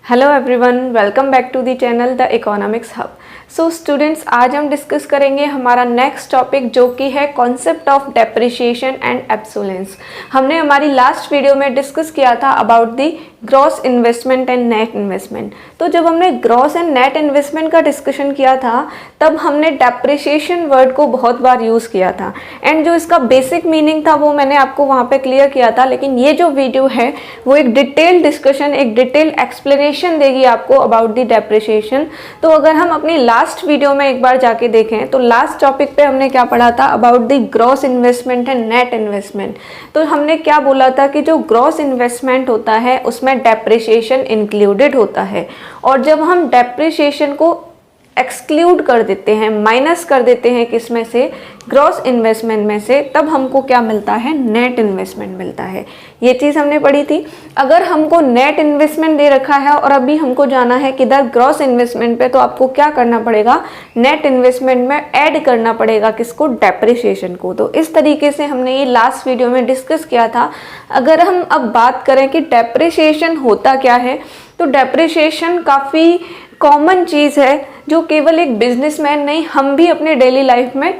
Hello everyone, welcome back to the channel the economics hub. So students, आज हम discuss करेंगे हमारा next topic जो कि है कॉन्सेप्ट ऑफ डेप्रिसिएशन एंड एब्सोलेंस। हमने हमारी लास्ट वीडियो में डिस्कस किया था about the gross investment and net investment. तो जब हमने ग्रॉस एंड नेट इन्वेस्टमेंट का डिस्कशन किया था तब हमने डेप्रिसिएशन वर्ड को बहुत बार यूज़ किया था एंड जो इसका बेसिक मीनिंग था वो मैंने आपको वहाँ पे क्लियर किया था। लेकिन ये जो वीडियो है वो एक डिटेल डिस्कशन, एक डिटेल एक्सप्लेनेशन देगी आपको अबाउट द डेप्रिसिएशन। तो अगर हम अपनी लास्ट वीडियो में एक बार जाके देखें तो लास्ट टॉपिक पे हमने क्या पढ़ा था about the gross investment and net investment. तो हमने क्या बोला था कि जो ग्रॉस इन्वेस्टमेंट होता है उसमें डेप्रिसिएशन इंक्लूडेड होता है, और जब हम डेप्रिसिएशन को एक्सक्लूड कर देते हैं, माइनस कर देते हैं किसमें से, ग्रॉस इन्वेस्टमेंट में से, तब हमको क्या मिलता है, नेट इन्वेस्टमेंट मिलता है। ये चीज़ हमने पढ़ी थी। अगर हमको नेट इन्वेस्टमेंट दे रखा है और अभी हमको जाना है किधर, ग्रॉस इन्वेस्टमेंट पे, तो आपको क्या करना पड़ेगा, नेट इन्वेस्टमेंट में ऐड करना पड़ेगा किसको, डेप्रिसिएशन को। तो इस तरीके से हमने ये लास्ट वीडियो में डिस्कस किया था। अगर हम अब बात करें कि डेप्रिसिएशन होता क्या है, तो डेप्रिसिएशन काफ़ी कॉमन चीज़ है जो केवल एक बिजनेसमैन नहीं, हम भी अपने डेली लाइफ में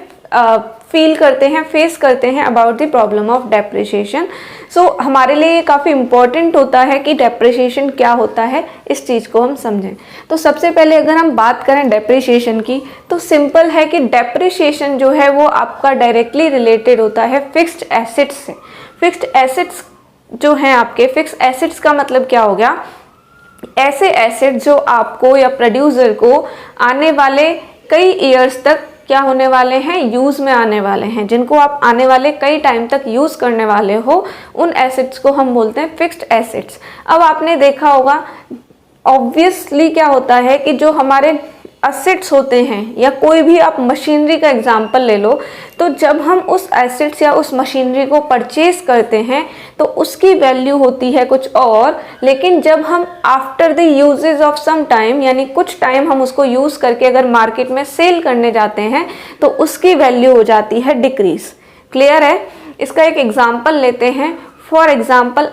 फील करते हैं, फेस करते हैं about the problem of depreciation. So हमारे लिए ये काफ़ी इम्पॉर्टेंट होता है कि डेप्रिसिएशन क्या होता है, इस चीज़ को हम समझें। तो सबसे पहले अगर हम बात करें डेप्रिसिएशन की, तो सिंपल है कि डेप्रिसिएशन जो है वो आपका डायरेक्टली रिलेटेड होता है फिक्स्ड एसेट्स से। फिक्स्ड एसेट्स जो हैं आपके, फिक्स्ड एसेट्स का मतलब क्या हो गया, ऐसे एसेट जो आपको या प्रोड्यूसर को आने वाले कई ईयर्स तक क्या होने वाले हैं, यूज़ में आने वाले हैं, जिनको आप आने वाले कई टाइम तक यूज़ करने वाले हो, उन एसेट्स को हम बोलते हैं फिक्स्ड एसेट्स। अब आपने देखा होगा ऑब्वियसली क्या होता है कि जो हमारे एसेट्स होते हैं, या कोई भी आप मशीनरी का एग्जांपल ले लो, तो जब हम उस एसेट्स या उस मशीनरी को परचेज करते हैं तो उसकी वैल्यू होती है कुछ और, लेकिन जब हम after the usages of some time, यानी कुछ टाइम हम उसको यूज़ करके अगर मार्केट में सेल करने जाते हैं तो उसकी वैल्यू हो जाती है डिक्रीज। क्लियर है? इसका एक एग्जाम्पल लेते हैं। फॉर एग्जाम्पल,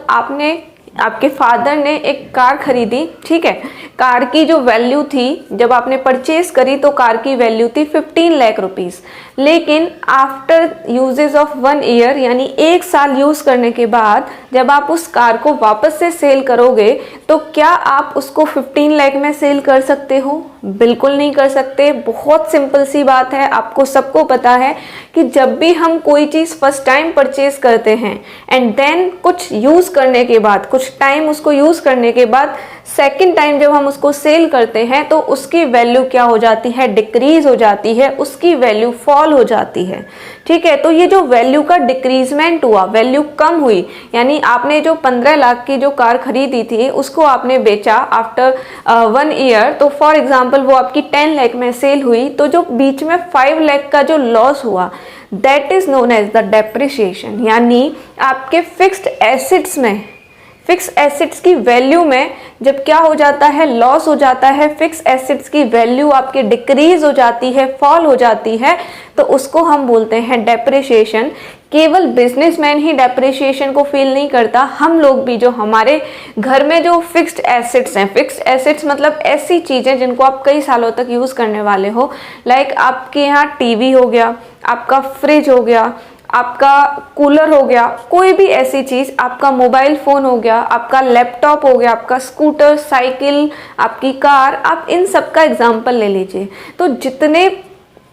आपके फादर ने एक कार खरीदी, ठीक है। कार की जो वैल्यू थी जब आपने परचेज करी तो कार की वैल्यू थी 15 लाख रुपीस, लेकिन आफ्टर यूजेज ऑफ 1 ईयर, यानी 1 साल यूज़ करने के बाद जब आप उस कार को वापस से सेल करोगे तो क्या आप उसको 15 लाख में सेल कर सकते हो? बिल्कुल नहीं कर सकते। बहुत सिंपल सी बात है, आपको सबको पता है कि जब भी हम कोई चीज़ फर्स्ट टाइम परचेज करते हैं एंड देन कुछ यूज़ करने के बाद, कुछ टाइम उसको यूज़ करने के बाद सेकंड टाइम जब हम उसको सेल करते हैं तो उसकी वैल्यू क्या हो जाती है, डिक्रीज हो जाती है, उसकी वैल्यू फॉल हो जाती है। ठीक है, तो ये जो वैल्यू का डिक्रीजमेंट हुआ, वैल्यू कम हुई, यानी आपने जो 15 लाख की जो कार खरीदी थी उसको आपने बेचा आफ्टर 1 ईयर, तो फॉर एग्जाम्पल वो आपकी 10 लाख में सेल हुई, तो जो बीच में 5 लाख का जो लॉस हुआ that is known as the depreciation. यानी आपके फिक्स्ड एसेट्स में, फिक्स एसेट्स की वैल्यू में जब क्या हो जाता है, लॉस हो जाता है, फिक्स एसेट्स की वैल्यू आपके डिक्रीज हो जाती है, फॉल हो जाती है, तो उसको हम बोलते हैं डेप्रिसिएशन। केवल बिजनेसमैन ही डेप्रिसिएशन को फील नहीं करता, हम लोग भी, जो हमारे घर में जो फिक्स्ड एसेट्स हैं, फिक्स्ड एसेट्स मतलब ऐसी चीज़ें जिनको आप कई सालों तक यूज़ करने वाले हो, लाइक आपके यहाँ टीवी हो गया, आपका फ्रिज हो गया, आपका कूलर हो गया, कोई भी ऐसी चीज़, आपका मोबाइल फ़ोन हो गया, आपका लैपटॉप हो गया, आपका स्कूटर, साइकिल, आपकी कार, आप इन सब का एग्जाम्पल ले लीजिए। तो जितने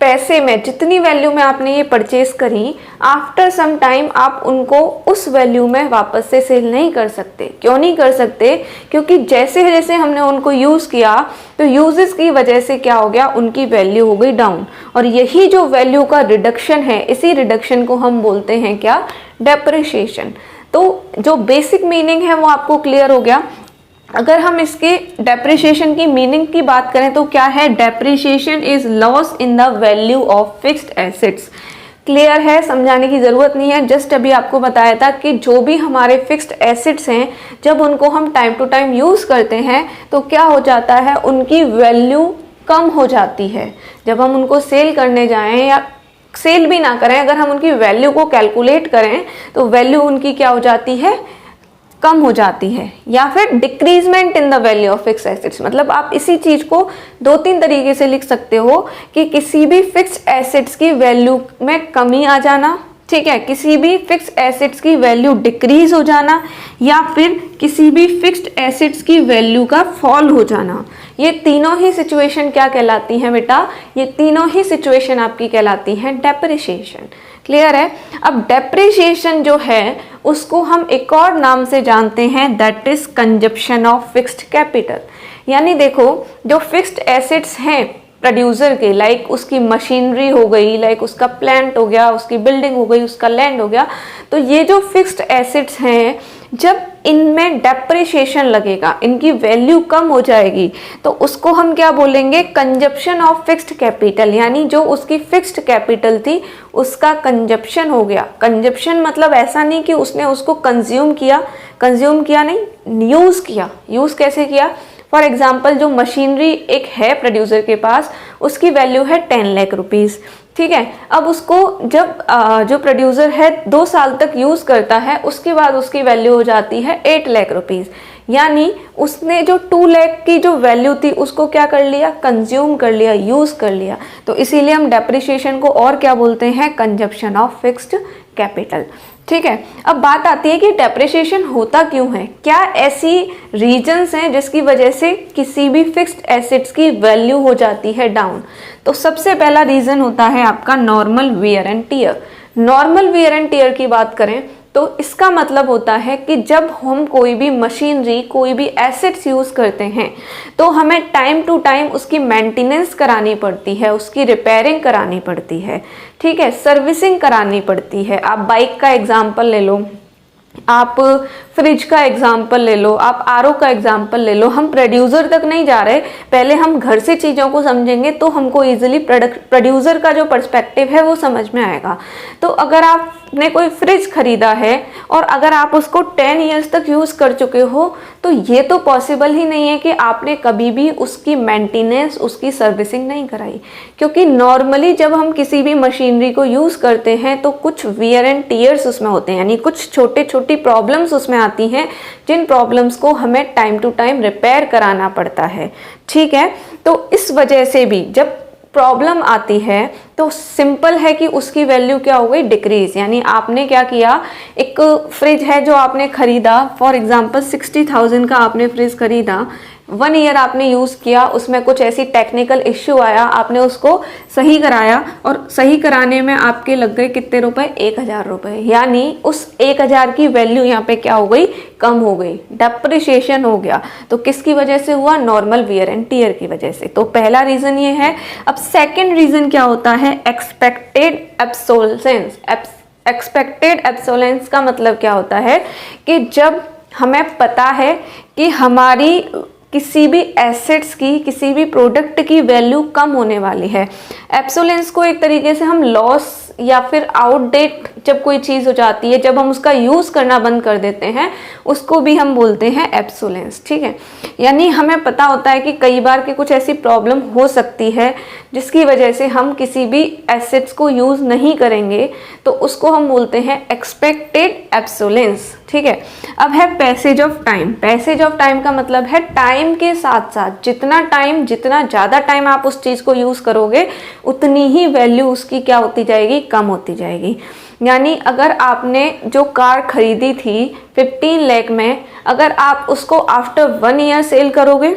पैसे में, जितनी वैल्यू में आपने ये परचेज करी, आफ्टर सम टाइम आप उनको उस वैल्यू में वापस से सेल नहीं कर सकते। क्यों नहीं कर सकते? क्योंकि जैसे जैसे हमने उनको यूज़ किया तो यूजेस की वजह से क्या हो गया, उनकी वैल्यू हो गई डाउन, और यही जो वैल्यू का रिडक्शन है, इसी रिडक्शन को हम बोलते हैं क्या, डेप्रिसिएशन। तो जो बेसिक मीनिंग है वो आपको क्लियर हो गया। अगर हम इसके डेप्रिसिएशन की मीनिंग की बात करें तो क्या है, depreciation is loss in the value of fixed assets. Clear है, समझाने की ज़रूरत नहीं है। जस्ट अभी आपको बताया था कि जो भी हमारे फिक्स्ड एसेट्स हैं, जब उनको हम टाइम टू टाइम यूज़ करते हैं तो क्या हो जाता है, उनकी वैल्यू कम हो जाती है। जब हम उनको सेल करने जाएं या सेल भी ना करें, अगर हम उनकी वैल्यू को कैलकुलेट करें तो वैल्यू उनकी क्या हो जाती है, कम हो जाती है, या फिर decreasement in the value of fix assets. मतलब आप इसी चीज को दो तीन तरीके से लिख सकते हो कि किसी भी फिक्स एसेट्स की वैल्यू में कमी आ जाना, ठीक है, किसी भी फिक्स एसेट्स की वैल्यू डिक्रीज हो जाना, या फिर किसी भी फिक्स्ड एसेट्स की वैल्यू का फॉल हो जाना। ये तीनों ही सिचुएशन क्या कहलाती हैं बेटा? ये तीनों ही सिचुएशन आपकी कहलाती हैं डेप्रिसिएशन। क्लियर है? अब डेप्रिसिएशन जो है उसको हम एक और नाम से जानते हैं, that is consumption of fixed capital. यानी देखो, जो फिक्स्ड एसेट्स हैं प्रोड्यूसर के, लाइक उसकी मशीनरी हो गई, लाइक उसका प्लांट हो गया, उसकी बिल्डिंग हो गई, उसका लैंड हो गया, तो ये जो फिक्स्ड एसेट्स हैं जब इनमें डेप्रिसिएशन लगेगा, इनकी वैल्यू कम हो जाएगी, तो उसको हम क्या बोलेंगे? Consumption of fixed capital. यानी जो उसकी फिक्स्ड कैपिटल थी उसका कंजप्शन हो गया। कंजप्शन मतलब ऐसा नहीं कि उसने उसको कंज्यूम किया नहीं, यूज किया। यूज कैसे किया? फॉर एग्जाम्पल, जो मशीनरी एक है प्रोड्यूसर के पास, उसकी वैल्यू है 10 लाख रुपीज़, ठीक है। अब उसको जब जो प्रोड्यूसर है 2 साल तक यूज़ करता है, उसके बाद उसकी वैल्यू हो जाती है 8 लाख रुपीज़। यानी उसने जो 2 लाख की जो वैल्यू थी उसको क्या कर लिया? कंज्यूम कर लिया, यूज़ कर लिया। तो इसीलिए हम डेप्रिसिएशन को और क्या बोलते हैं? Consumption of fixed capital. ठीक है, अब बात आती है कि डेप्रिसिएशन होता क्यों है? क्या ऐसी रीजंस हैं जिसकी वजह से किसी भी फिक्स्ड एसेट्स की वैल्यू हो जाती है डाउन? तो सबसे पहला रीजन होता है आपका normal wear and tear. Normal wear and tear की बात करें तो इसका मतलब होता है कि जब हम कोई भी मशीनरी, कोई भी एसेट्स यूज करते हैं तो हमें टाइम टू टाइम उसकी मेंटेनेंस करानी पड़ती है, उसकी रिपेयरिंग करानी पड़ती है, ठीक है, सर्विसिंग करानी पड़ती है। आप बाइक का एग्जांपल ले लो, आप फ्रिज का एग्जाम्पल ले लो, आप आरओ का एग्जाम्पल ले लो। हम प्रोड्यूसर तक नहीं जा रहे, पहले हम घर से चीज़ों को समझेंगे तो हमको इजीली प्रोड्यूसर का जो पर्सपेक्टिव है वो समझ में आएगा। तो अगर आपने कोई फ्रिज खरीदा है और अगर आप उसको 10 ईयर्स तक यूज़ कर चुके हो तो ये तो पॉसिबल ही नहीं है कि आपने कभी भी उसकी मेंटेनेंस, उसकी सर्विसिंग नहीं कराई। क्योंकि नॉर्मली जब हम किसी भी मशीनरी को यूज़ करते हैं तो कुछ वियर एंड टीयर्स उसमें होते हैं, यानी कुछ छोटे छोटी प्रॉब्लम्स उसमें आती हैं जिन प्रॉब्लम्स को हमें टाइम टू टाइम रिपेयर कराना पड़ता है। ठीक है, तो इस वजह से भी जब प्रॉब्लम आती है तो सिंपल है कि उसकी वैल्यू क्या हो गई? डिक्रीज। यानी आपने क्या किया, एक फ्रिज है जो आपने खरीदा, फॉर एग्जांपल 60,000 का आपने फ्रिज खरीदा, 1 ईयर आपने यूज़ किया, उसमें कुछ ऐसी टेक्निकल इश्यू आया, आपने उसको सही कराया और सही कराने में आपके लग गए कितने रुपए? 1,000 रुपए। यानी उस 1,000 की वैल्यू यहाँ पे क्या हो गई? कम हो गई, डेप्रिसिएशन हो गया। तो किसकी वजह से हुआ? नॉर्मल वियर एंड टियर की वजह से। तो पहला रीजन ये है। अब सेकेंड रीजन क्या होता है? एक्सपेक्टेड एब्सोलेंस। एक्सपेक्टेड एब्सोलेंस का मतलब क्या होता है कि जब हमें पता है कि हमारी किसी भी एसेट्स की, किसी भी प्रोडक्ट की वैल्यू कम होने वाली है। एब्सोलेंस को एक तरीके से हम लॉस या फिर आउटडेट जब कोई चीज़ हो जाती है, जब हम उसका यूज़ करना बंद कर देते हैं, उसको भी हम बोलते हैं एब्सोलेंस। ठीक है, यानी हमें पता होता है कि कई बार की कुछ ऐसी प्रॉब्लम हो सकती है जिसकी वजह से हम किसी भी एसेट्स को यूज़ नहीं करेंगे, तो उसको हम बोलते हैं एक्सपेक्टेड एब्सोलेंस। ठीक है, अब है passage of time. Passage of time का मतलब है टाइम के साथ साथ जितना ज़्यादा टाइम आप उस चीज़ को यूज़ करोगे उतनी ही वैल्यू उसकी क्या होती जाएगी? कम होती जाएगी। यानी अगर आपने जो कार खरीदी थी 15 लाख में, अगर आप उसको आफ्टर 1 ईयर सेल करोगे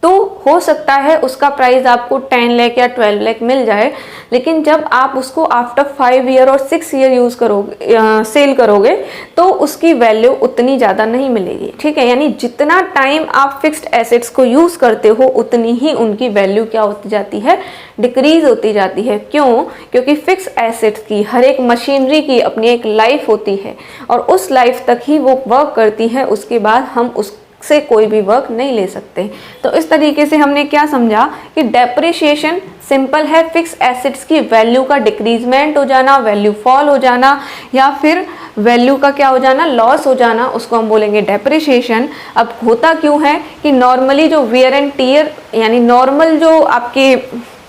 तो हो सकता है उसका प्राइस आपको 10 लाख या 12 लाख मिल जाए, लेकिन जब आप उसको आफ्टर 5 ईयर और 6 ईयर यूज़ करोगे, सेल करोगे, तो उसकी वैल्यू उतनी ज़्यादा नहीं मिलेगी। ठीक है, यानी जितना टाइम आप फिक्स्ड एसेट्स को यूज़ करते हो उतनी ही उनकी वैल्यू क्या होती जाती है? डिक्रीज होती जाती है। क्यों? क्योंकि फिक्स एसेट्स की, हर एक मशीनरी की अपनी एक लाइफ होती है और उस लाइफ तक ही वो वर्क करती है, उसके बाद हम से कोई भी वर्क नहीं ले सकते। तो इस तरीके से हमने क्या समझा कि डेप्रिसिएशन सिंपल है, फिक्स एसेट्स की वैल्यू का डिक्रीजमेंट हो जाना, वैल्यू फॉल हो जाना, या फिर वैल्यू का क्या हो जाना? लॉस हो जाना, उसको हम बोलेंगे डेप्रिसिएशन। अब होता क्यों है कि नॉर्मली जो वियर एंड टियर, यानी नॉर्मल जो आपके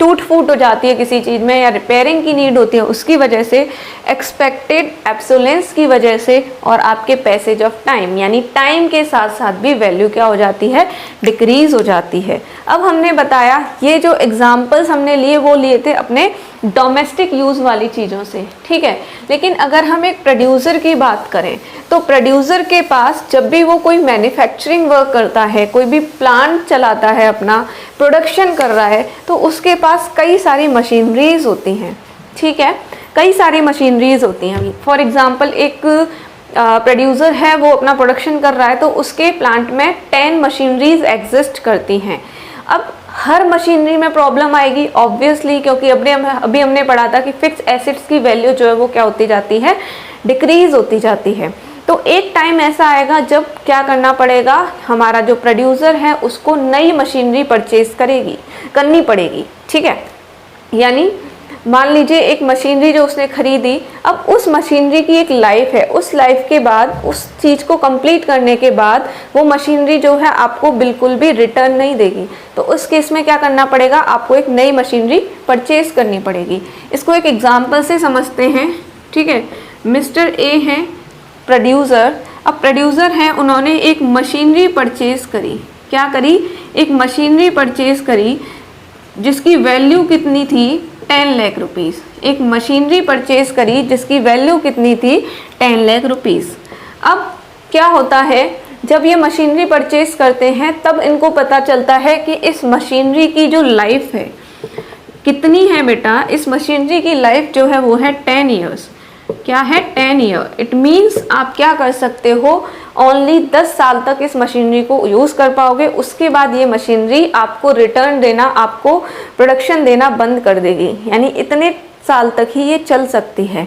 टूट फूट हो जाती है किसी चीज़ में या रिपेयरिंग की नीड होती है, उसकी वजह से, एक्सपेक्टेड एब्सोलेंस की वजह से, और आपके पैसेज ऑफ टाइम यानी टाइम के साथ साथ भी वैल्यू क्या हो जाती है, डिक्रीज हो जाती है। अब हमने बताया ये जो एग्जाम्पल्स हमने लिए वो लिए थे अपने डोमेस्टिक यूज़ वाली चीज़ों से, ठीक है। लेकिन अगर हम एक प्रोड्यूसर की बात करें तो प्रोड्यूसर के पास जब भी वो कोई मैन्युफैक्चरिंग वर्क करता है, कोई भी प्लांट चलाता है, अपना प्रोडक्शन कर रहा है, तो उसके पास कई सारी मशीनरीज होती हैं, ठीक है, कई सारी मशीनरीज होती हैं। फॉर एग्जांपल एक प्रोड्यूसर है, वो अपना प्रोडक्शन कर रहा है, तो उसके प्लांट में 10 मशीनरीज एग्जिस्ट करती हैं। अब हर मशीनरी में प्रॉब्लम आएगी ऑब्वियसली, क्योंकि अभी हमने पढ़ा था कि फिक्स एसेट्स की वैल्यू जो है वो क्या होती जाती है, डिक्रीज होती जाती है। तो एक टाइम ऐसा आएगा जब क्या करना पड़ेगा, हमारा जो प्रोड्यूसर है उसको नई मशीनरी परचेज करनी पड़ेगी, ठीक है। यानी मान लीजिए एक मशीनरी जो उसने खरीदी, अब उस मशीनरी की एक लाइफ है, उस लाइफ के बाद उस चीज़ को कंप्लीट करने के बाद वो मशीनरी जो है आपको बिल्कुल भी रिटर्न नहीं देगी। तो उस केस में क्या करना पड़ेगा, आपको एक नई मशीनरी परचेज करनी पड़ेगी। इसको एक एग्जाम्पल से समझते हैं, ठीक है। मिस्टर ए है प्रोड्यूसर, अब प्रोड्यूसर है, उन्होंने एक मशीनरी परचेज करी, क्या करी, एक मशीनरी परचेज करी जिसकी वैल्यू कितनी थी, 10 लाख रुपीज़। एक मशीनरी परचेज करी जिसकी वैल्यू कितनी थी, 10 लाख रुपीज़। अब क्या होता है, जब ये मशीनरी परचेज करते हैं तब इनको पता चलता है कि इस मशीनरी की जो लाइफ है कितनी है बेटा, इस मशीनरी की लाइफ जो है वो है 10 ईयर्स। क्या है, 10 ईयर। इट मीन्स आप क्या कर सकते हो, ओनली 10 साल तक इस मशीनरी को यूज़ कर पाओगे, उसके बाद ये मशीनरी आपको रिटर्न देना, आपको प्रोडक्शन देना बंद कर देगी। यानी इतने साल तक ही ये चल सकती है।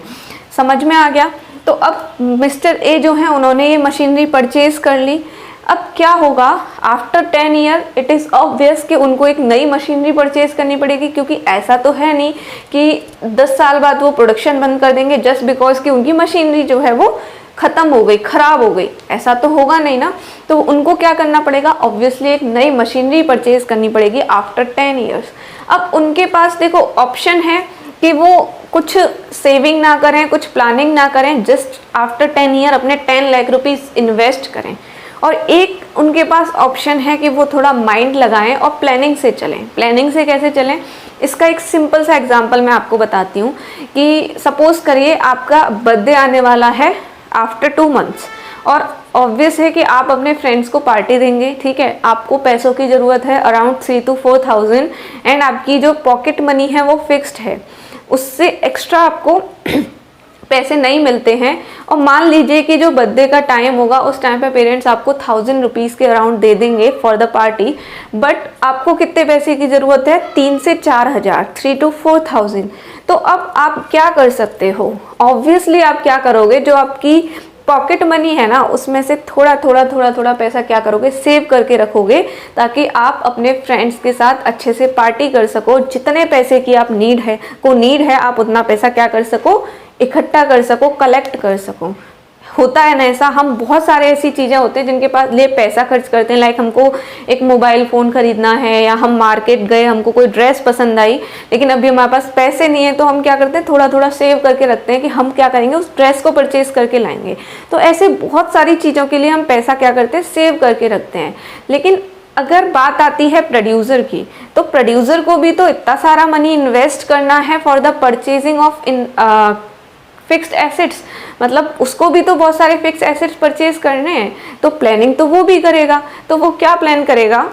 समझ में आ गया। तो अब मिस्टर ए जो है उन्होंने ये मशीनरी परचेज कर ली। अब क्या होगा, after 10 year it is obvious कि उनको एक नई मशीनरी परचेज करनी पड़ेगी, क्योंकि ऐसा तो है नहीं कि 10 साल बाद वो प्रोडक्शन बंद कर देंगे जस्ट बिकॉज कि उनकी मशीनरी जो है वो ख़त्म हो गई, ख़राब हो गई, ऐसा तो होगा नहीं ना। तो उनको क्या करना पड़ेगा, ऑब्वियसली एक नई मशीनरी परचेज करनी पड़ेगी आफ्टर 10 ईयर्स। अब उनके पास देखो ऑप्शन है कि वो कुछ सेविंग ना करें, कुछ प्लानिंग ना करें, जस्ट आफ्टर 10 ईयर अपने 10 लाख रुपीज़ इन्वेस्ट करें, और एक उनके पास ऑप्शन है कि वो थोड़ा माइंड लगाएं और प्लानिंग से चलें। प्लानिंग से कैसे चलें, इसका एक सिंपल सा एग्जांपल मैं आपको बताती हूँ कि सपोज़ करिए आपका बर्थडे आने वाला है आफ्टर 2 मंथ्स, और ऑब्वियस है कि आप अपने फ्रेंड्स को पार्टी देंगे, ठीक है। आपको पैसों की ज़रूरत है अराउंड 3 to 4,000, एंड आपकी जो पॉकेट मनी है वो फिक्स्ड है, उससे एक्स्ट्रा आपको पैसे नहीं मिलते हैं। और मान लीजिए कि जो बर्थडे का टाइम होगा उस टाइम पे पेरेंट्स आपको 1000 रुपीज़ के अराउंड दे देंगे फॉर द पार्टी, बट आपको कितने पैसे की ज़रूरत है, 3 से 4,000, 3 to 4,000। तो अब आप क्या कर सकते हो, ऑब्वियसली आप क्या करोगे, जो आपकी पॉकेट मनी है ना उसमें से थोड़ा थोड़ा पैसा क्या करोगे, सेव करके रखोगे, ताकि आप अपने फ्रेंड्स के साथ अच्छे से पार्टी कर सको। जितने पैसे की आप नीड है आप उतना पैसा क्या कर सको, इकट्ठा कर सको, कलेक्ट कर सको। होता है ना ऐसा, हम बहुत सारे ऐसी चीज़ें होती हैं जिनके पास लिए पैसा खर्च करते हैं, लाइक हमको एक मोबाइल फ़ोन खरीदना है, या हम मार्केट गए, हमको कोई ड्रेस पसंद आई, लेकिन अभी हमारे पास पैसे नहीं है, तो हम क्या करते हैं, थोड़ा थोड़ा सेव करके रखते हैं कि हम क्या करेंगे, उस ड्रेस को परचेज करके लाएंगे। तो ऐसे बहुत सारी चीज़ों के लिए हम पैसा क्या करते हैं, सेव करके रखते हैं। लेकिन अगर बात आती है प्रोड्यूसर की, तो प्रोड्यूसर को भी तो इतना सारा मनी इन्वेस्ट करना है for the purchasing of fixed assets, मतलब उसको भी तो बहुत सारे फिक्स एसेट्स परचेज करने हैं, तो प्लानिंग तो वो भी करेगा। तो वो क्या प्लान करेगा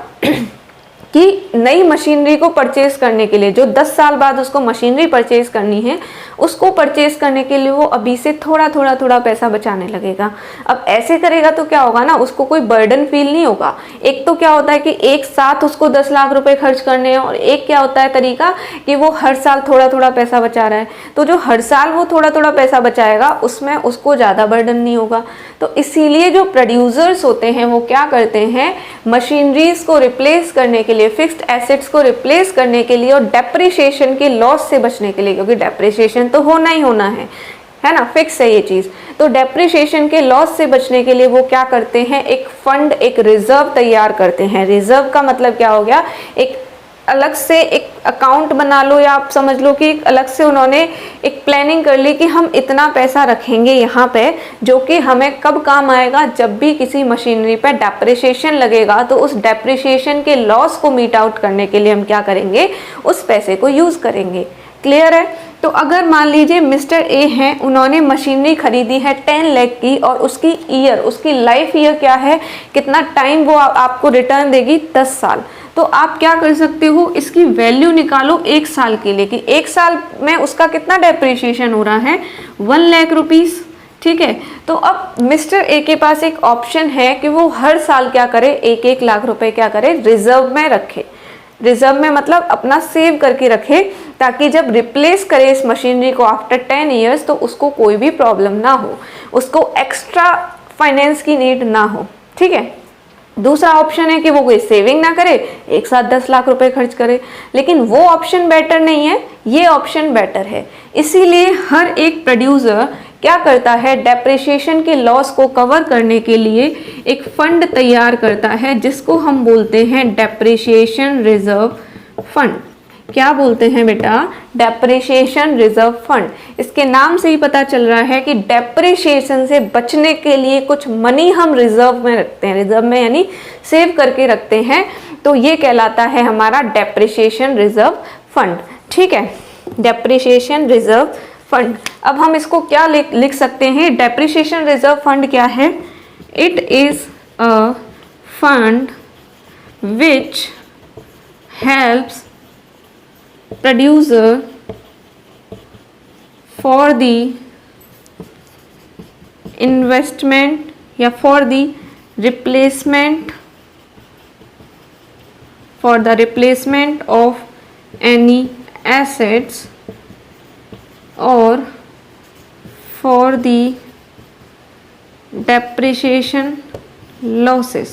कि नई मशीनरी को परचेज करने के लिए, जो 10 साल बाद उसको मशीनरी परचेज करनी है, उसको परचेज करने के लिए वो अभी से थोड़ा पैसा बचाने लगेगा। अब ऐसे करेगा तो क्या होगा ना, उसको कोई बर्डन फील नहीं होगा। एक तो क्या होता है कि एक साथ उसको 10 लाख रुपए खर्च करने हैं, और एक क्या होता है तरीका कि वो हर साल थोड़ा पैसा बचा रहा है। तो जो हर साल वो थोड़ा पैसा बचाएगा उसमें उसको ज़्यादा बर्डन नहीं होगा। तो इसीलिए जो प्रोड्यूसर्स होते हैं वो क्या करते हैं, मशीनरीज को रिप्लेस करने के लिए, फिक्स्ड एसेट्स को रिप्लेस करने के लिए, और डेप्रिसिएशन के लॉस से बचने के लिए, क्योंकि डेप्रिसिएशन तो होना ही होना है ना, फिक्स है ये चीज़। तो डेप्रिसिएशन के लॉस से बचने के लिए वो क्या करते हैं, एक फंड, एक रिजर्व तैयार करते हैं। रिजर्व का मतलब क्या हो गया, एक अलग से एक अकाउंट बना लो, या आप समझ लो कि एक अलग से उन्होंने एक प्लानिंग कर ली कि हम इतना पैसा रखेंगे यहाँ पे, जो कि हमें कब काम आएगा, जब भी किसी मशीनरी पे डेप्रिसिएशन लगेगा तो उस डेप्रिसिएशन के लॉस को मीट आउट करने के लिए हम क्या करेंगे, उस पैसे को यूज करेंगे। क्लियर है? तो अगर मान लीजिए मिस्टर ए हैं, उन्होंने मशीनरी खरीदी है 10 लाख की, और उसकी ईयर, उसकी लाइफ ईयर क्या है, कितना टाइम वो आपको रिटर्न देगी, 10 साल। तो आप क्या कर सकते हो, इसकी वैल्यू निकालो 1 साल के लिए कि 1 साल में उसका कितना डेप्रिसिएशन हो रहा है, 1 लाख रुपीस। ठीक है, तो अब मिस्टर ए के पास एक ऑप्शन है कि वो हर साल क्या करे, 1-1 लाख रुपए क्या करे, रिजर्व में रखे। रिजर्व में मतलब अपना सेव करके रखे, ताकि जब रिप्लेस करे इस मशीनरी को आफ्टर 10 ईयर्स तो उसको कोई भी प्रॉब्लम ना हो, उसको एक्स्ट्रा फाइनेंस की नीड ना हो। ठीक है, दूसरा ऑप्शन है कि वो कोई सेविंग ना करे, एक साथ 10 लाख रुपए खर्च करे, लेकिन वो ऑप्शन बेटर नहीं है, ये ऑप्शन बेटर है। इसीलिए हर एक प्रोड्यूसर क्या करता है, डेप्रिसिएशन के लॉस को कवर करने के लिए एक फंड तैयार करता है, जिसको हम बोलते हैं डेप्रिसिएशन रिजर्व फंड। क्या बोलते हैं बेटा, डेप्रिसिएशन रिजर्व फंड। इसके नाम से ही पता चल रहा है कि डेप्रिसिएशन से बचने के लिए कुछ मनी हम रिजर्व में रखते हैं। रिजर्व में यानी सेव करके रखते हैं, तो ये कहलाता है हमारा डेप्रिसिएशन रिजर्व फंड। ठीक है, डेप्रिसिएशन रिजर्व फंड। अब हम इसको क्या लिख सकते हैं, डेप्रिसिएशन रिजर्व फंड क्या है, it is a fund which helps producer for the investment या for the replacement of any assets or for the depreciation losses।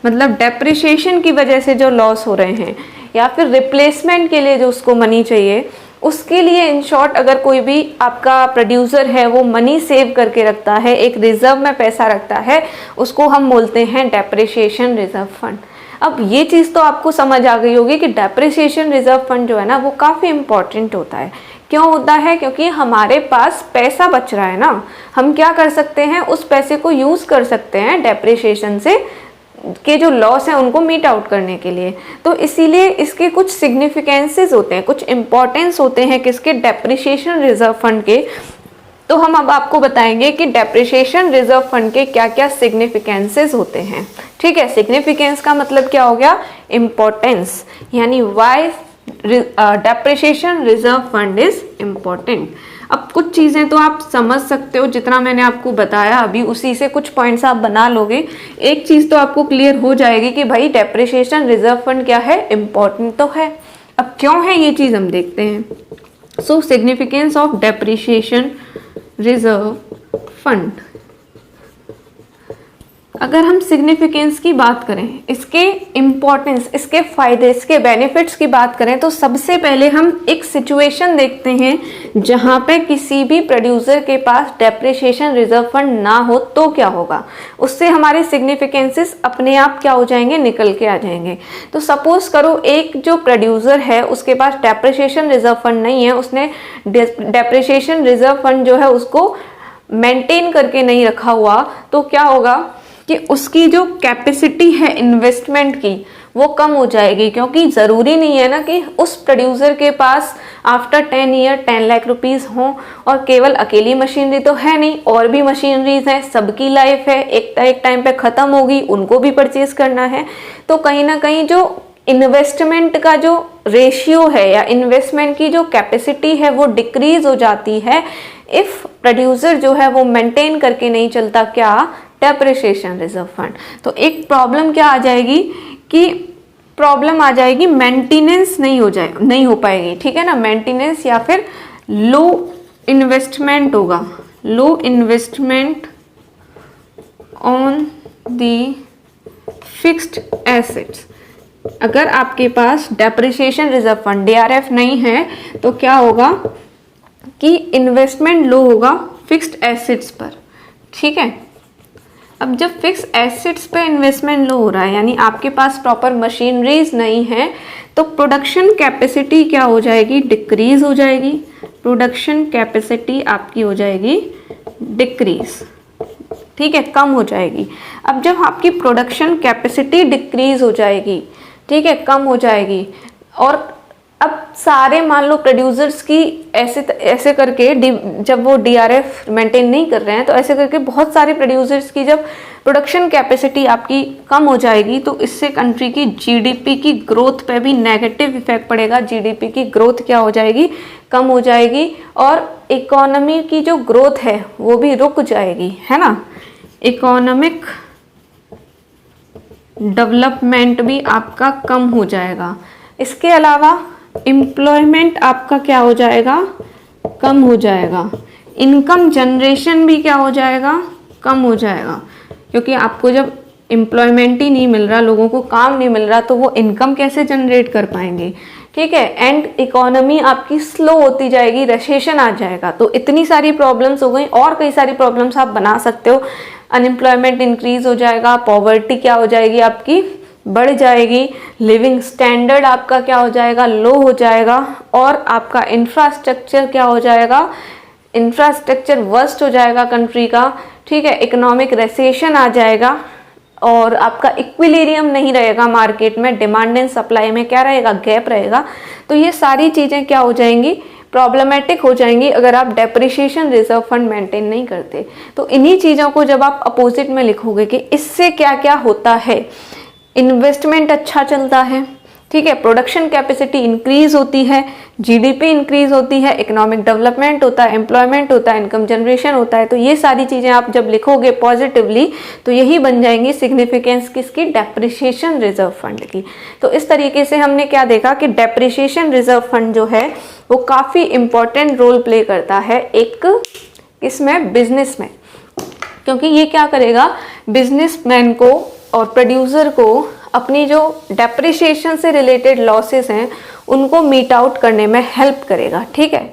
मतलब डेप्रिसिएशन की वजह से जो लॉस हो रहे हैं, या फिर रिप्लेसमेंट के लिए जो उसको मनी चाहिए, उसके लिए इन शॉर्ट अगर कोई भी आपका प्रोड्यूसर है वो मनी सेव करके रखता है, एक रिजर्व में पैसा रखता है, उसको हम बोलते हैं डेप्रिसिएशन रिजर्व फंड। अब ये चीज़ तो आपको समझ आ गई होगी कि डेप्रिसिएशन रिजर्व फंड जो है ना वो काफ़ी इंपॉर्टेंट होता है। क्यों होता है? क्योंकि हमारे पास पैसा बच रहा है ना, हम क्या कर सकते हैं, उस पैसे को यूज़ कर सकते हैं डेप्रिसिएशन से के जो लॉस हैं उनको मीट आउट करने के लिए। तो इसीलिए इसके कुछ सिग्निफिकेंसेस होते हैं, कुछ इंपॉर्टेंस होते हैं किसके, डेप्रिसिएशन रिजर्व फंड के। तो हम अब आपको बताएंगे कि डेप्रिसिएशन रिजर्व फंड के क्या क्या सिग्निफिकेंसेस होते हैं। ठीक है, सिग्निफिकेंस का मतलब क्या हो गया, इंपॉर्टेंस, यानी why depreciation reserve fund is important. अब कुछ चीज़ें तो आप समझ सकते हो, जितना मैंने आपको बताया अभी उसी से कुछ पॉइंट्स आप बना लोगे, एक चीज़ तो आपको क्लियर हो जाएगी कि भाई डेप्रिसिएशन रिजर्व फंड क्या है, इम्पोर्टेंट तो है। अब क्यों है ये चीज़ हम देखते हैं। So significance of depreciation reserve fund. अगर हम सिग्निफिकेंस की बात करें, इसके इम्पोर्टेंस, इसके फायदे, इसके बेनिफिट्स की बात करें, तो सबसे पहले हम एक सिचुएशन देखते हैं जहां पे किसी भी प्रोड्यूसर के पास डेप्रिसिएशन रिजर्व फंड ना हो तो क्या होगा, उससे हमारे सिग्निफिकेंसेस अपने आप क्या हो जाएंगे, निकल के आ जाएंगे। तो सपोज करो एक जो प्रोड्यूसर है उसके पास डेप्रिसिएशन रिजर्व फंड नहीं है, उसने डेप्रिसिएशन रिजर्व फंड जो है उसको मेंटेन करके नहीं रखा हुआ, तो क्या होगा कि उसकी जो कैपेसिटी है इन्वेस्टमेंट की वो कम हो जाएगी। क्योंकि ज़रूरी नहीं है ना कि उस प्रोड्यूसर के पास आफ्टर 10 ईयर 10 लाख रुपीस हों, और केवल अकेली मशीनरी तो है नहीं, और भी मशीनरीज हैं, सबकी लाइफ है, एक टाइम पे ख़त्म होगी, उनको भी परचेज करना है। तो कहीं ना कहीं जो इन्वेस्टमेंट का जो रेशियो है या इन्वेस्टमेंट की जो कैपेसिटी है वो डिक्रीज हो जाती है इफ़ प्रोड्यूसर जो है वो मेंटेन करके नहीं चलता क्या, डेप्रिसिएशन रिजर्व फंड। तो एक प्रॉब्लम क्या आ जाएगी कि प्रॉब्लम आ जाएगी मेंटेनेंस नहीं हो पाएगी। ठीक है ना, मेंटेनेंस, या फिर लो इन्वेस्टमेंट होगा, low investment on the fixed assets. अगर आपके पास डेप्रिसिएशन रिजर्व फंड डीआरएफ नहीं है तो क्या होगा कि इन्वेस्टमेंट लो होगा फिक्स्ड एसेट्स पर। ठीक है, अब जब फिक्स एसेट्स पे इन्वेस्टमेंट लो हो रहा है, यानी आपके पास प्रॉपर मशीनरीज नहीं है, तो प्रोडक्शन कैपेसिटी क्या हो जाएगी, डिक्रीज हो जाएगी। प्रोडक्शन कैपेसिटी आपकी हो जाएगी डिक्रीज, ठीक है, कम हो जाएगी। अब जब आपकी प्रोडक्शन कैपेसिटी डिक्रीज हो जाएगी, ठीक है, कम हो जाएगी, और अब सारे मान लो प्रोड्यूसर्स की ऐसे करके जब वो डीआरएफ मेंटेन नहीं कर रहे हैं, तो ऐसे करके बहुत सारे प्रोड्यूसर्स की जब प्रोडक्शन कैपेसिटी आपकी कम हो जाएगी, तो इससे कंट्री की जीडीपी की ग्रोथ पे भी नेगेटिव इफेक्ट पड़ेगा। जीडीपी की ग्रोथ क्या हो जाएगी, कम हो जाएगी, और इकोनॉमी की जो ग्रोथ है वो भी रुक जाएगी, है ना। इकोनॉमिक डेवलपमेंट भी आपका कम हो जाएगा। इसके अलावा एम्प्लॉयमेंट आपका क्या हो जाएगा, कम हो जाएगा। इनकम जनरेशन भी क्या हो जाएगा, कम हो जाएगा, क्योंकि आपको जब एम्प्लॉयमेंट ही नहीं मिल रहा, लोगों को काम नहीं मिल रहा, तो वो इनकम कैसे जनरेट कर पाएंगे, ठीक है। एंड इकोनॉमी आपकी स्लो होती जाएगी, रिसेशन आ जाएगा। तो इतनी सारी प्रॉब्लम्स हो गई, और कई सारी प्रॉब्लम्स आप बना सकते हो। अनएम्प्लॉयमेंट इंक्रीज हो जाएगा, पॉवर्टी क्या हो जाएगी आपकी, बढ़ जाएगी, लिविंग स्टैंडर्ड आपका क्या हो जाएगा, लो हो जाएगा, और आपका इंफ्रास्ट्रक्चर क्या हो जाएगा, इंफ्रास्ट्रक्चर वर्स्ट हो जाएगा कंट्री का, ठीक है। इकोनॉमिक रिसेशन आ जाएगा, और आपका इक्विलिब्रियम नहीं रहेगा मार्केट में, डिमांड एंड सप्लाई में क्या रहेगा, गैप रहेगा। तो ये सारी चीज़ें क्या हो जाएंगी, प्रॉब्लमेटिक हो जाएंगी अगर आप डेप्रिसिएशन रिजर्व फंड मेंटेन नहीं करते। तो इन्हीं चीज़ों को जब आप अपोजिट में लिखोगे कि इससे क्या क्या होता है, इन्वेस्टमेंट अच्छा चलता है, ठीक है, प्रोडक्शन कैपेसिटी इंक्रीज होती है, जीडीपी इंक्रीज होती है, इकोनॉमिक डेवलपमेंट होता है, एम्प्लॉयमेंट होता है, इनकम जनरेशन होता है। तो ये सारी चीज़ें आप जब लिखोगे पॉजिटिवली, तो यही बन जाएंगी सिग्निफिकेंस किसकी, डेप्रिसिएशन रिजर्व फंड की। तो इस तरीके से हमने क्या देखा कि डेप्रिसिएशन रिजर्व फंड जो है वो काफ़ी इंपॉर्टेंट रोल प्ले करता है एक इसमें, बिजनेस में, क्योंकि ये क्या करेगा, बिजनेसमैन को और प्रोड्यूसर को अपनी जो डेप्रिसिएशन से रिलेटेड लॉसेस हैं उनको मीट आउट करने में हेल्प करेगा, ठीक है।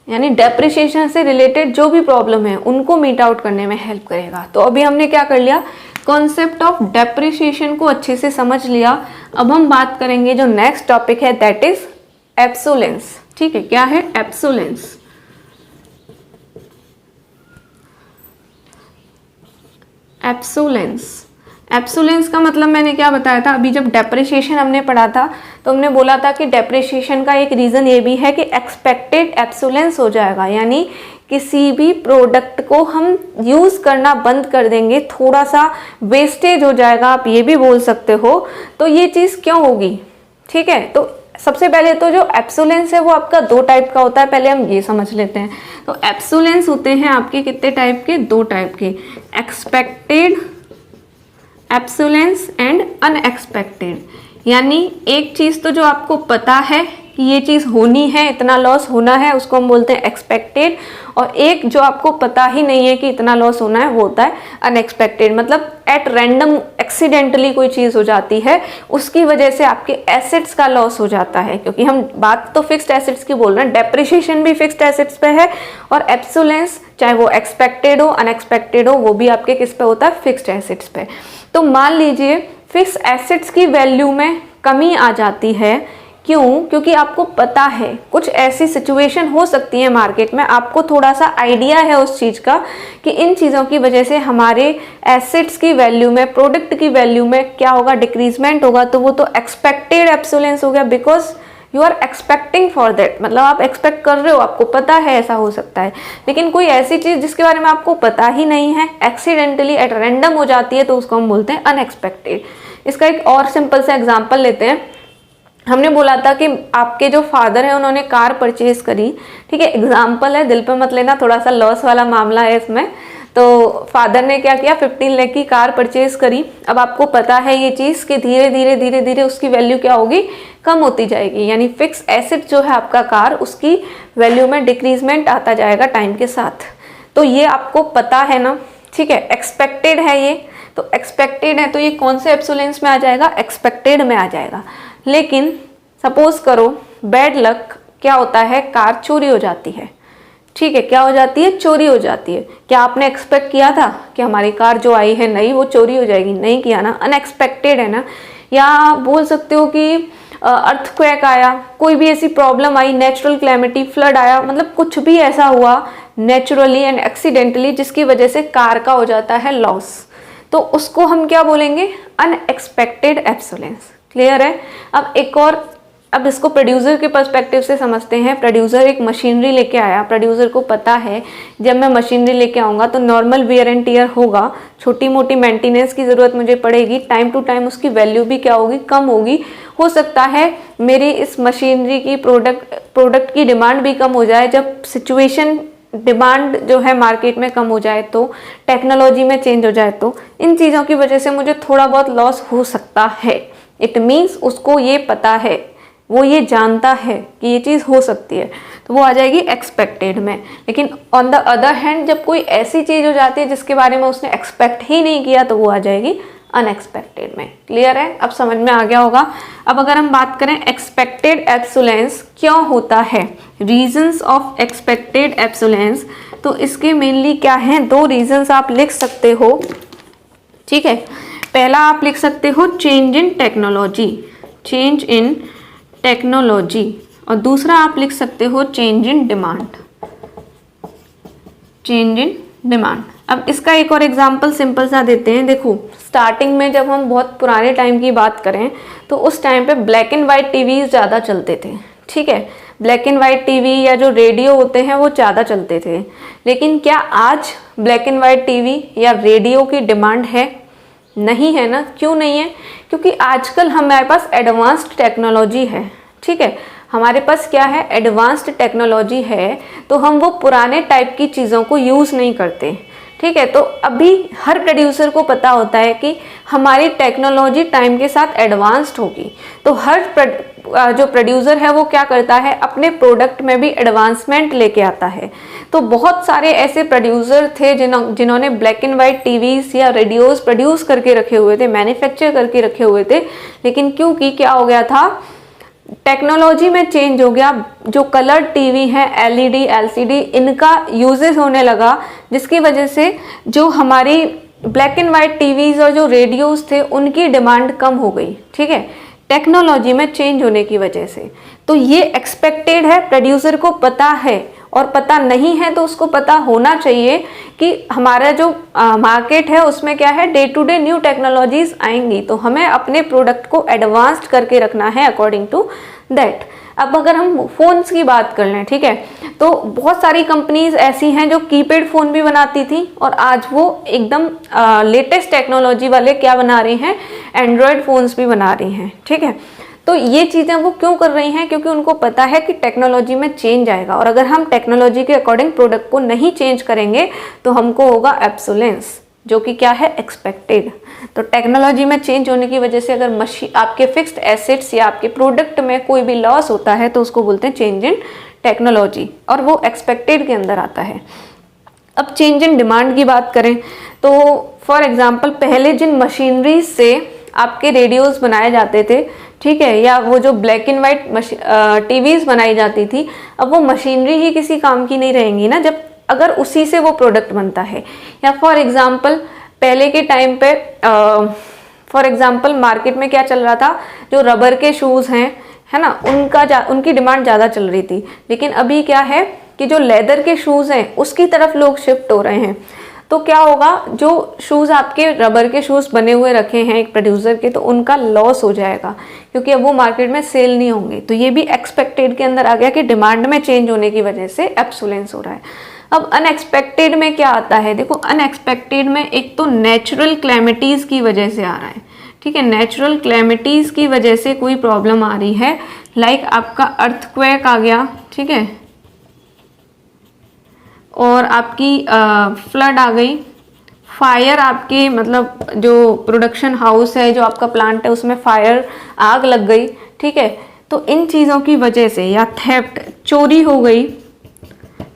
यानी डेप्रिसिएशन से रिलेटेड जो भी प्रॉब्लम है उनको मीट आउट करने में हेल्प करेगा। तो अभी हमने क्या कर लिया, कॉन्सेप्ट ऑफ डेप्रिसिएशन को अच्छे से समझ लिया। अब हम बात करेंगे जो नेक्स्ट टॉपिक है, दैट इज एब्सोलेंस, ठीक है। क्या है एब्सोलेंस, एब्सोलेंस। एब्सोलेंस का मतलब मैंने क्या बताया था, अभी जब डेप्रिसिएशन हमने पढ़ा था तो हमने बोला था कि डेप्रिसिएशन का एक रीज़न ये भी है कि एक्सपेक्टेड एब्सोलेंस हो जाएगा, यानी किसी भी प्रोडक्ट को हम यूज़ करना बंद कर देंगे, थोड़ा सा वेस्टेज हो जाएगा, आप ये भी बोल सकते हो। तो ये चीज़ क्यों होगी, ठीक है। तो सबसे पहले तो जो एब्सोलेंस है वो आपका दो टाइप का होता है, पहले हम ये समझ लेते हैं। तो एब्सोलेंस होते हैं आपके कितने टाइप के, दो टाइप के, एक्सपेक्टेड एब्सोलेंस एंड अनएक्सपेक्टेड। यानी एक चीज़ तो जो आपको पता है कि ये चीज़ होनी है, इतना लॉस होना है, उसको हम बोलते हैं एक्सपेक्टेड, और एक जो आपको पता ही नहीं है कि इतना लॉस होना है वो होता है अनएक्सपेक्टेड। मतलब एट रैंडम एक्सीडेंटली कोई चीज़ हो जाती है, उसकी वजह से आपके एसेट्स का लॉस हो जाता है, क्योंकि हम बात तो फिक्स्ड एसेट्स की बोल रहे हैं, डेप्रिसिएशन भी फिक्स्ड एसेट्स पे है, और एब्सोलेंस चाहे वो एक्सपेक्टेड हो अनएक्सपेक्टेड हो वो भी आपके किस पे होता है, फिक्स्ड एसेट्स पे। तो मान लीजिए फिक्स्ड एसेट्स की वैल्यू में कमी आ जाती है, क्यों, क्योंकि आपको पता है कुछ ऐसी सिचुएशन हो सकती है मार्केट में, आपको थोड़ा सा आइडिया है उस चीज़ का कि इन चीज़ों की वजह से हमारे एसेट्स की वैल्यू में, प्रोडक्ट की वैल्यू में क्या होगा, डिक्रीजमेंट होगा। तो वो तो एक्सपेक्टेड एब्सोलेंस हो गया, because you are expecting for that, मतलब आप एक्सपेक्ट कर रहे हो, आपको पता है ऐसा हो सकता है। लेकिन कोई ऐसी चीज़ जिसके बारे में आपको पता ही नहीं है, एक्सीडेंटली एट रैंडम हो जाती है, तो उसको हम बोलते हैं अनएक्सपेक्टेड। इसका एक और सिंपल सा एग्जांपल लेते हैं। हमने बोला था कि आपके जो फादर हैं उन्होंने कार परचेज करी, ठीक है, एग्जाम्पल है, दिल पे मत लेना, थोड़ा सा लॉस वाला मामला है इसमें। तो फादर ने क्या किया, 15 लाख की कार परचेज करी। अब आपको पता है ये चीज़ कि धीरे धीरे धीरे धीरे उसकी वैल्यू क्या होगी, कम होती जाएगी, यानी फिक्स एसेट जो है आपका कार, उसकी वैल्यू में डिक्रीजमेंट आता जाएगा टाइम के साथ। तो ये आपको पता है ना, ठीक है, एक्सपेक्टेड है ये, तो एक्सपेक्टेड है तो ये कौन से एब्सोलेंस में आ जाएगा, एक्सपेक्टेड में आ जाएगा। लेकिन सपोज करो बैड लक क्या होता है, कार चोरी हो जाती है, ठीक है, क्या हो जाती है, चोरी हो जाती है। क्या आपने एक्सपेक्ट किया था कि हमारी कार जो आई है नई वो चोरी हो जाएगी? नहीं किया ना, अनएक्सपेक्टेड है ना। या बोल सकते हो कि अर्थक्वेक आया, कोई भी ऐसी प्रॉब्लम आई, नेचुरल क्लैमिटी, फ्लड आया, मतलब कुछ भी ऐसा हुआ नेचुरली एंड एक्सीडेंटली जिसकी वजह से कार का हो जाता है लॉस, तो उसको हम क्या बोलेंगे, अनएक्सपेक्टेड एब्सोलेंस। क्लियर है। अब इसको प्रोड्यूसर के पर्सपेक्टिव से समझते हैं। प्रोड्यूसर एक मशीनरी लेके आया, प्रोड्यूसर को पता है जब मैं मशीनरी लेके आऊँगा तो नॉर्मल वियर एंड टियर होगा, छोटी मोटी मेंटेनेंस की ज़रूरत मुझे पड़ेगी, टाइम टू टाइम उसकी वैल्यू भी क्या होगी, कम होगी। हो सकता है मेरी इस मशीनरी की प्रोडक्ट की डिमांड भी कम हो जाए, जब सिचुएशन डिमांड जो है मार्केट में कम हो जाए, तो टेक्नोलॉजी में चेंज हो जाए, तो इन चीज़ों की वजह से मुझे थोड़ा बहुत लॉस हो सकता है। इट मीन्स उसको ये पता है, वो ये जानता है कि ये चीज़ हो सकती है, तो वो आ जाएगी एक्सपेक्टेड में। लेकिन ऑन द अदर हैंड जब कोई ऐसी चीज़ हो जाती है जिसके बारे में उसने एक्सपेक्ट ही नहीं किया, तो वो आ जाएगी अनएक्सपेक्टेड में। क्लियर है, अब समझ में आ गया होगा। अब अगर हम बात करें एक्सपेक्टेड एब्सोलेंस क्यों होता है, रीजंस ऑफ एक्सपेक्टेड एब्सोलेंस, तो इसके मेनली क्या हैं, दो रीजंस आप लिख सकते हो। ठीक है, पहला आप लिख सकते हो change in technology, change in technology, और दूसरा आप लिख सकते हो change in demand, change in demand. अब इसका एक और एग्जांपल सिंपल सा देते हैं। देखो, स्टार्टिंग में जब हम बहुत पुराने टाइम की बात करें तो उस टाइम पे ब्लैक एंड वाइट टीवी ज़्यादा चलते थे। ठीक है, ब्लैक एंड वाइट टीवी या जो रेडियो होते हैं वो ज़्यादा चलते थे। लेकिन क्या आज ब्लैक एंड वाइट टीवी या रेडियो की डिमांड है? नहीं है ना। क्यों नहीं है? क्योंकि आजकल हमारे पास एडवांस्ड टेक्नोलॉजी है। ठीक है, हमारे पास क्या है, एडवांस्ड टेक्नोलॉजी है, तो हम वो पुराने टाइप की चीज़ों को यूज़ नहीं करते। ठीक है, तो अभी हर प्रोड्यूसर को पता होता है कि हमारी टेक्नोलॉजी टाइम के साथ एडवांस्ड होगी, तो हर जो प्रोड्यूसर है वो क्या करता है, अपने प्रोडक्ट में भी एडवांसमेंट लेके आता है। तो बहुत सारे ऐसे प्रोड्यूसर थे जिन्होंने ब्लैक एंड वाइट टीवीज या रेडियोस प्रोड्यूस करके रखे हुए थे, मैन्युफैक्चर करके रखे हुए थे, लेकिन क्योंकि क्या हो गया था, टेक्नोलॉजी में चेंज हो गया, जो कलर टीवी है, एलईडी, एलसीडी, इनका यूजेस होने लगा, जिसकी वजह से जो हमारी ब्लैक एंड वाइट टीवीज और जो रेडियोस थे उनकी डिमांड कम हो गई। ठीक है, टेक्नोलॉजी में चेंज होने की वजह से। तो ये एक्सपेक्टेड है, प्रोड्यूसर को पता है, और पता नहीं है तो उसको पता होना चाहिए कि हमारा जो मार्केट है उसमें क्या है, day to day new technologies आएंगी, तो हमें अपने प्रोडक्ट को एडवांस्ड करके रखना है अकॉर्डिंग टू दैट। अब अगर हम फोन्स की बात कर लें, ठीक है, तो बहुत सारी कंपनीज ऐसी हैं जो कीपैड फ़ोन भी बनाती थी और आज वो एकदम लेटेस्ट टेक्नोलॉजी वाले क्या बना रही हैं, एंड्रॉयड फ़ोन्स भी बना रही हैं। ठीक है, तो ये चीज़ें वो क्यों कर रही हैं, क्योंकि उनको पता है कि टेक्नोलॉजी में चेंज आएगा, और अगर हम टेक्नोलॉजी के अकॉर्डिंग प्रोडक्ट को नहीं चेंज करेंगे तो हमको होगा एब्सोलेंस, जो कि क्या है, एक्सपेक्टेड। तो टेक्नोलॉजी में चेंज होने की वजह से अगर आपके फिक्स्ड एसेट्स या आपके प्रोडक्ट में कोई भी लॉस होता है तो उसको बोलते हैं चेंज इन टेक्नोलॉजी, और वो एक्सपेक्टेड के अंदर आता है। अब चेंज इन डिमांड की बात करें तो फॉर एग्जांपल पहले जिन मशीनरी से आपके रेडियोस बनाए जाते थे, ठीक है, या वो जो ब्लैक एंड वाइट टीवीज बनाई जाती थी, अब वो मशीनरी ही किसी काम की नहीं रहेंगी ना, जब अगर उसी से वो प्रोडक्ट बनता है। या फॉर एग्जांपल पहले के टाइम पे फॉर एग्जांपल मार्केट में क्या चल रहा था, जो रबर के शूज़ हैं, है ना, उनकी डिमांड ज़्यादा चल रही थी। लेकिन अभी क्या है कि जो लेदर के शूज़ हैं उसकी तरफ लोग शिफ्ट हो रहे हैं। तो क्या होगा, जो शूज़ आपके रबर के शूज़ बने हुए रखे हैं एक प्रोड्यूसर के, तो उनका लॉस हो जाएगा क्योंकि अब वो मार्केट में सेल नहीं होंगे। तो ये भी एक्सपेक्टेड के अंदर आ गया कि डिमांड में चेंज होने की वजह से एब्सोलेंस हो रहा है। अब अनएक्सपेक्टेड में क्या आता है, देखो अनएक्सपेक्टेड में एक तो नेचुरल क्लैमिटीज़ की वजह से आ रहा है। ठीक है, नेचुरल क्लैमिटीज़ की वजह से कोई प्रॉब्लम आ रही है, लाइक आपका अर्थक्वेक आ गया, ठीक है, और आपकी फ्लड आ गई, फायर, आपके मतलब जो प्रोडक्शन हाउस है, जो आपका प्लांट है, उसमें फायर, आग लग गई। ठीक है, तो इन चीज़ों की वजह से, या थेफ्ट, चोरी हो गई,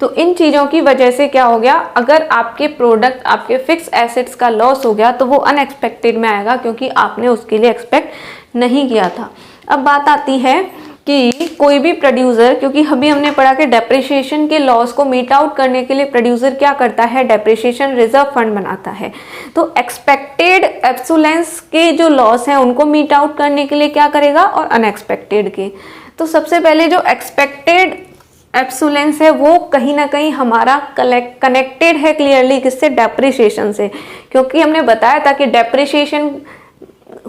तो इन चीज़ों की वजह से क्या हो गया, अगर आपके प्रोडक्ट, आपके फिक्स एसेट्स का लॉस हो गया तो वो अनएक्सपेक्टेड में आएगा क्योंकि आपने उसके लिए एक्सपेक्ट नहीं किया था। अब बात आती है कि कोई भी प्रोड्यूसर, क्योंकि अभी हमने पढ़ा कि डेप्रिसिएशन के लॉस को मीट आउट करने के लिए प्रोड्यूसर क्या करता है, डेप्रिसिएशन रिजर्व फंड बनाता है। तो एक्सपेक्टेड एब्सोलेंस के जो लॉस हैं उनको मीट आउट करने के लिए क्या करेगा, और अनएक्सपेक्टेड के। तो सबसे पहले जो एक्सपेक्टेड एब्सोलेंस है वो कहीं ना कहीं हमारा कनेक्टेड है क्लियरली किससे, डेप्रिसिएशन से, क्योंकि हमने बताया था कि डेप्रिसिएशन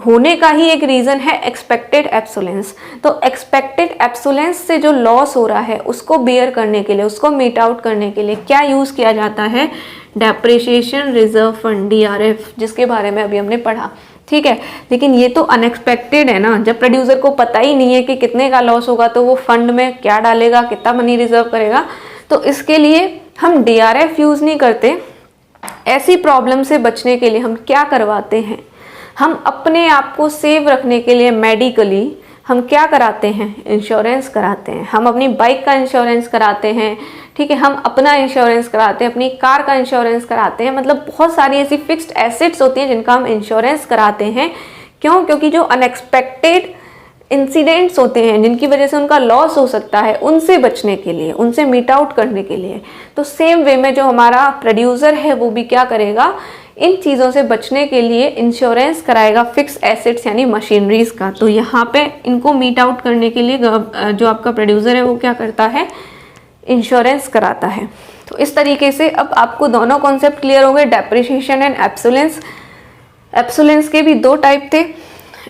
होने का ही एक रीजन है एक्सपेक्टेड एब्सोलेंस। तो एक्सपेक्टेड एब्सोलेंस से जो लॉस हो रहा है उसको बेयर करने के लिए, उसको मीट आउट करने के लिए क्या यूज किया जाता है, डेप्रिसिएशन रिजर्व फंड, डीआरएफ, जिसके बारे में अभी हमने पढ़ा। ठीक है, लेकिन ये तो अनएक्सपेक्टेड है ना, जब प्रोड्यूसर को पता ही नहीं है कि कितने का लॉस होगा तो वो फंड में क्या डालेगा, कितना मनी रिजर्व करेगा। तो इसके लिए हम डीआरएफ यूज नहीं करते। ऐसी प्रॉब्लम से बचने के लिए हम क्या करवाते हैं, हम अपने आप को सेव रखने के लिए मेडिकली हम क्या कराते हैं, इंश्योरेंस कराते हैं। हम अपनी बाइक का इंश्योरेंस कराते हैं, ठीक है, हम अपना इंश्योरेंस कराते हैं, अपनी कार का इंश्योरेंस कराते हैं। मतलब बहुत सारी ऐसी फिक्स्ड एसेट्स होती हैं जिनका हम इंश्योरेंस कराते हैं। क्यों? क्योंकि जो अनएक्सपेक्टेड इंसिडेंट्स होते हैं जिनकी वजह से उनका लॉस हो सकता है, उनसे बचने के लिए, उनसे मीट आउट करने के लिए। तो सेम वे में जो हमारा प्रोड्यूसर है वो भी क्या करेगा, इन चीज़ों से बचने के लिए इंश्योरेंस कराएगा फिक्स एसेट्स यानी मशीनरीज का। तो यहाँ पे इनको मीट आउट करने के लिए जो आपका प्रोड्यूसर है वो क्या करता है, इंश्योरेंस कराता है। तो इस तरीके से अब आपको दोनों कॉन्सेप्ट क्लियर हो गए, डेप्रिसिएशन एंड एब्सोलेंस। एब्सोलेंस के भी दो टाइप थे,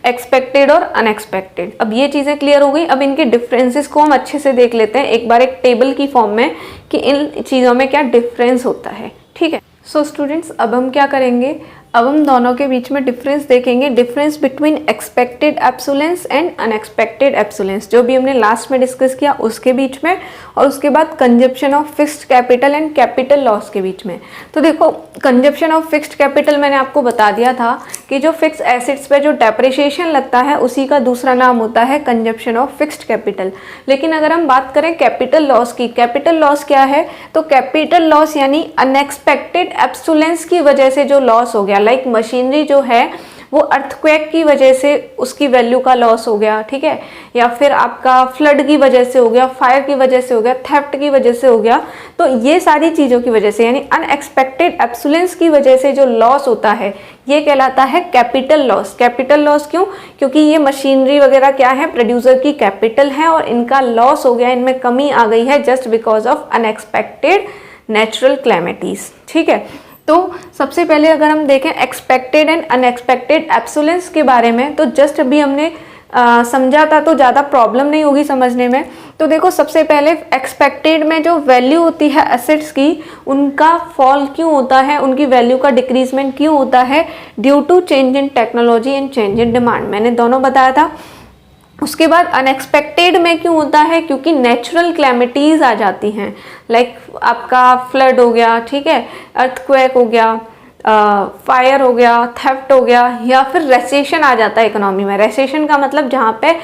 एक्सपेक्टेड और अनएक्सपेक्टेड। अब ये चीज़ें क्लियर हो गई। अब इनके डिफरेंसेस को हम अच्छे से देख लेते हैं एक बार एक टेबल की फॉर्म में कि इन चीज़ों में क्या डिफरेंस होता है। ठीक है, सो स्टूडेंट्स अब हम क्या करेंगे, अब हम दोनों के बीच में डिफरेंस देखेंगे, difference between expected obsolescence and unexpected obsolescence, जो भी हमने लास्ट में डिस्कस किया उसके बीच में, और उसके बाद consumption of fixed capital and capital loss के बीच में। तो देखो, कंजप्शन ऑफ फिक्स्ड कैपिटल मैंने आपको बता दिया था कि जो फिक्स एसेट्स पे जो डेप्रिसिएशन लगता है उसी का दूसरा नाम होता है कंजप्शन ऑफ फिक्स्ड कैपिटल। लेकिन अगर हम बात करें कैपिटल लॉस की, कैपिटल लॉस क्या है, तो कैपिटल लॉस यानी अनएक्सपेक्टेड एब्सोलेंस की वजह से जो लॉस हो गया, लाइक मशीनरी जो है वो अर्थक्वेक की वजह से उसकी वैल्यू का लॉस हो गया, ठीक है, या फिर आपका फ्लड की वजह से हो गया, फायर की वजह से हो गया, थेफ्ट की वजह से हो गया। तो ये सारी चीज़ों की वजह से यानी अनएक्सपेक्टेड एब्सोलेंस की वजह से जो लॉस होता है ये कहलाता है कैपिटल लॉस। कैपिटल लॉस क्यों? क्योंकि ये मशीनरी वगैरह क्या है, प्रोड्यूसर की कैपिटल है और इनका लॉस हो गया, इनमें कमी आ गई है just because of unexpected natural calamities. ठीक है, तो सबसे पहले अगर हम देखें एक्सपेक्टेड एंड अनएक्सपेक्टेड एब्सोलेंस के बारे में, तो जस्ट अभी हमने समझा था तो ज़्यादा प्रॉब्लम नहीं होगी समझने में। तो देखो, सबसे पहले एक्सपेक्टेड में जो वैल्यू होती है एसेट्स की, उनका फॉल क्यों होता है, उनकी वैल्यू का डिक्रीजमेंट क्यों होता है, due to change in technology and change in demand, मैंने दोनों बताया था। उसके बाद अनएक्सपेक्टेड में क्यों होता है, क्योंकि नेचुरल क्लैमिटीज आ जाती हैं, लाइक आपका फ्लड हो गया, ठीक है, अर्थक्वेक हो गया, फायर हो गया, थेफ्ट हो गया, या फिर रेसेशन आ जाता है इकोनॉमी में। रेसेशन का मतलब जहाँ पे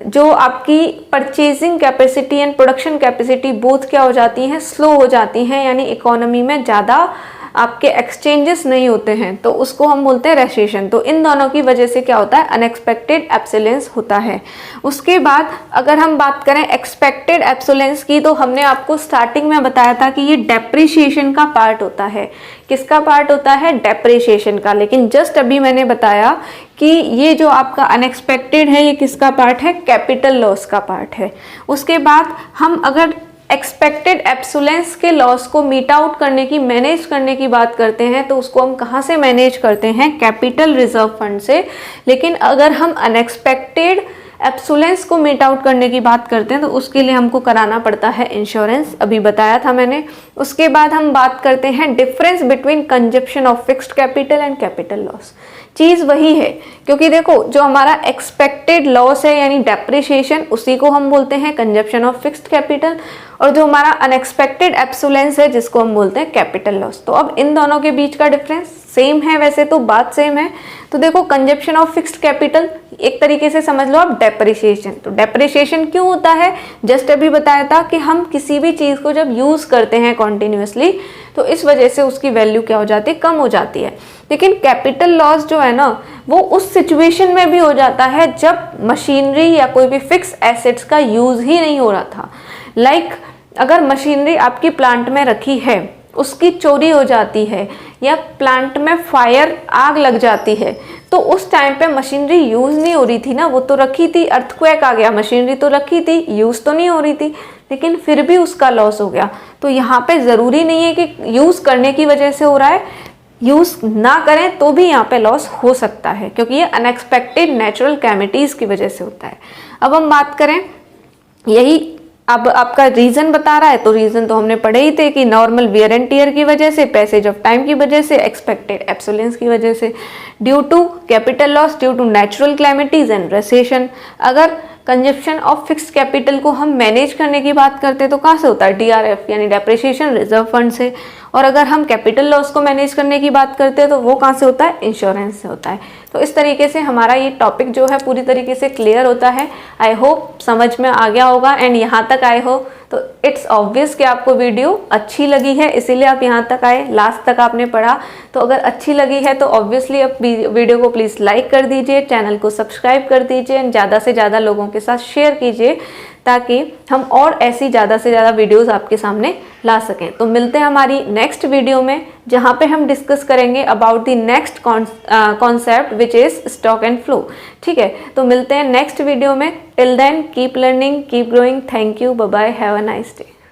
जो आपकी purchasing capacity and production capacity both क्या हो जाती हैं, स्लो हो जाती हैं, यानी इकोनॉमी में ज़्यादा आपके एक्सचेंजेस नहीं होते हैं, तो उसको हम बोलते हैं रेसेशन। तो इन दोनों की वजह से क्या होता है, अनएक्सपेक्टेड एब्सोलेंस होता है। उसके बाद अगर हम बात करें एक्सपेक्टेड एब्सोलेंस की, तो हमने आपको स्टार्टिंग में बताया था कि ये डेप्रिसिएशन का पार्ट होता है। किसका पार्ट होता है, डेप्रिसिएशन का। लेकिन जस्ट अभी मैंने बताया कि ये जो आपका अनएक्सपेक्टेड है ये किसका पार्ट है, कैपिटल लॉस का पार्ट है। उसके बाद हम अगर एक्सपेक्टेड एब्सोलेंस के लॉस को मीट आउट करने की, मैनेज करने की बात करते हैं, तो उसको हम कहाँ से मैनेज करते हैं, कैपिटल रिजर्व फंड से। लेकिन अगर हम अनएक्सपेक्टेड एब्सोलेंस को मीट आउट करने की बात करते हैं तो उसके लिए हमको कराना पड़ता है इंश्योरेंस, अभी बताया था मैंने। उसके बाद हम बात करते हैं difference between consumption of fixed capital and capital loss. चीज़ वही है, क्योंकि देखो जो हमारा एक्सपेक्टेड लॉस है यानी डेप्रिसिएशन, उसी को हम बोलते हैं कंजप्शन ऑफ फिक्स्ड कैपिटल, और जो हमारा अनएक्सपेक्टेड एब्सोलेंस है जिसको हम बोलते हैं कैपिटल लॉस। तो अब इन दोनों के बीच का डिफरेंस सेम है, वैसे तो बात सेम है। तो देखो, कंजप्शन ऑफ फिक्स्ड कैपिटल एक तरीके से समझ लो आप डेप्रिसिएशन। तो डेप्रिसिएशन क्यों होता है, जस्ट अभी बताया था कि हम किसी भी चीज़ को जब यूज़ करते हैं कॉन्टिन्यूसली तो इस वजह से उसकी वैल्यू क्या हो जाती है, कम हो जाती है। लेकिन कैपिटल लॉस जो है ना वो उस सिचुएशन में भी हो जाता है जब मशीनरी या कोई भी फिक्स एसेट्स का यूज ही नहीं हो रहा था। लाइक अगर मशीनरी आपकी प्लांट में रखी है, उसकी चोरी हो जाती है या प्लांट में फायर आग लग जाती है, तो उस टाइम पे मशीनरी यूज नहीं हो रही थी ना, वो तो रखी थी, अर्थक्वेक आ गया, मशीनरी तो रखी थी, यूज तो नहीं हो रही थी, लेकिन फिर भी उसका लॉस हो गया। तो यहाँ पे ज़रूरी नहीं है कि यूज करने की वजह से हो रहा है, यूज ना करें तो भी यहाँ पे लॉस हो सकता है, क्योंकि ये अनएक्सपेक्टेड नेचुरल कैमिटीज की वजह से होता है। अब हम बात करें, यही अब आपका रीजन बता रहा है, तो रीजन तो हमने पढ़े ही थे कि नॉर्मल वियर एंड टीयर की वजह से, पैसेज ऑफ टाइम की वजह से, एक्सपेक्टेड एब्सोलेंस की वजह से, due to capital loss, due to natural calamities and recession. अगर कंजप्शन ऑफ फिक्स्ड कैपिटल को हम मैनेज करने की बात करते हैं तो कहाँ से होता है? DRF यानी डेप्रिसिएशन रिजर्व फंड से। और अगर हम कैपिटल लॉस को मैनेज करने की बात करते हैं तो वो कहाँ से होता है? इंश्योरेंस से होता है। तो इस तरीके से हमारा ये टॉपिक जो है पूरी तरीके से क्लियर होता है। आई होप समझ में आ गया होगा, एंड यहाँ तक आए हो तो इट्स ऑब्वियस कि आपको वीडियो अच्छी लगी है, इसीलिए आप यहाँ तक आए, लास्ट तक आपने पढ़ा। तो अगर अच्छी लगी है तो ऑब्वियसली आप वीडियो को प्लीज़ लाइक कर दीजिए, चैनल को सब्सक्राइब कर दीजिए, एंड ज़्यादा से ज़्यादा लोगों के साथ शेयर कीजिए ताकि हम और ऐसी ज़्यादा से ज़्यादा वीडियोस आपके सामने ला सकें। तो मिलते हैं हमारी नेक्स्ट वीडियो में, जहाँ पे हम डिस्कस करेंगे about the next concept which is stock and flow. ठीक है, तो मिलते हैं नेक्स्ट वीडियो में। Till then keep learning, keep growing. Thank you, bye bye, have a nice day.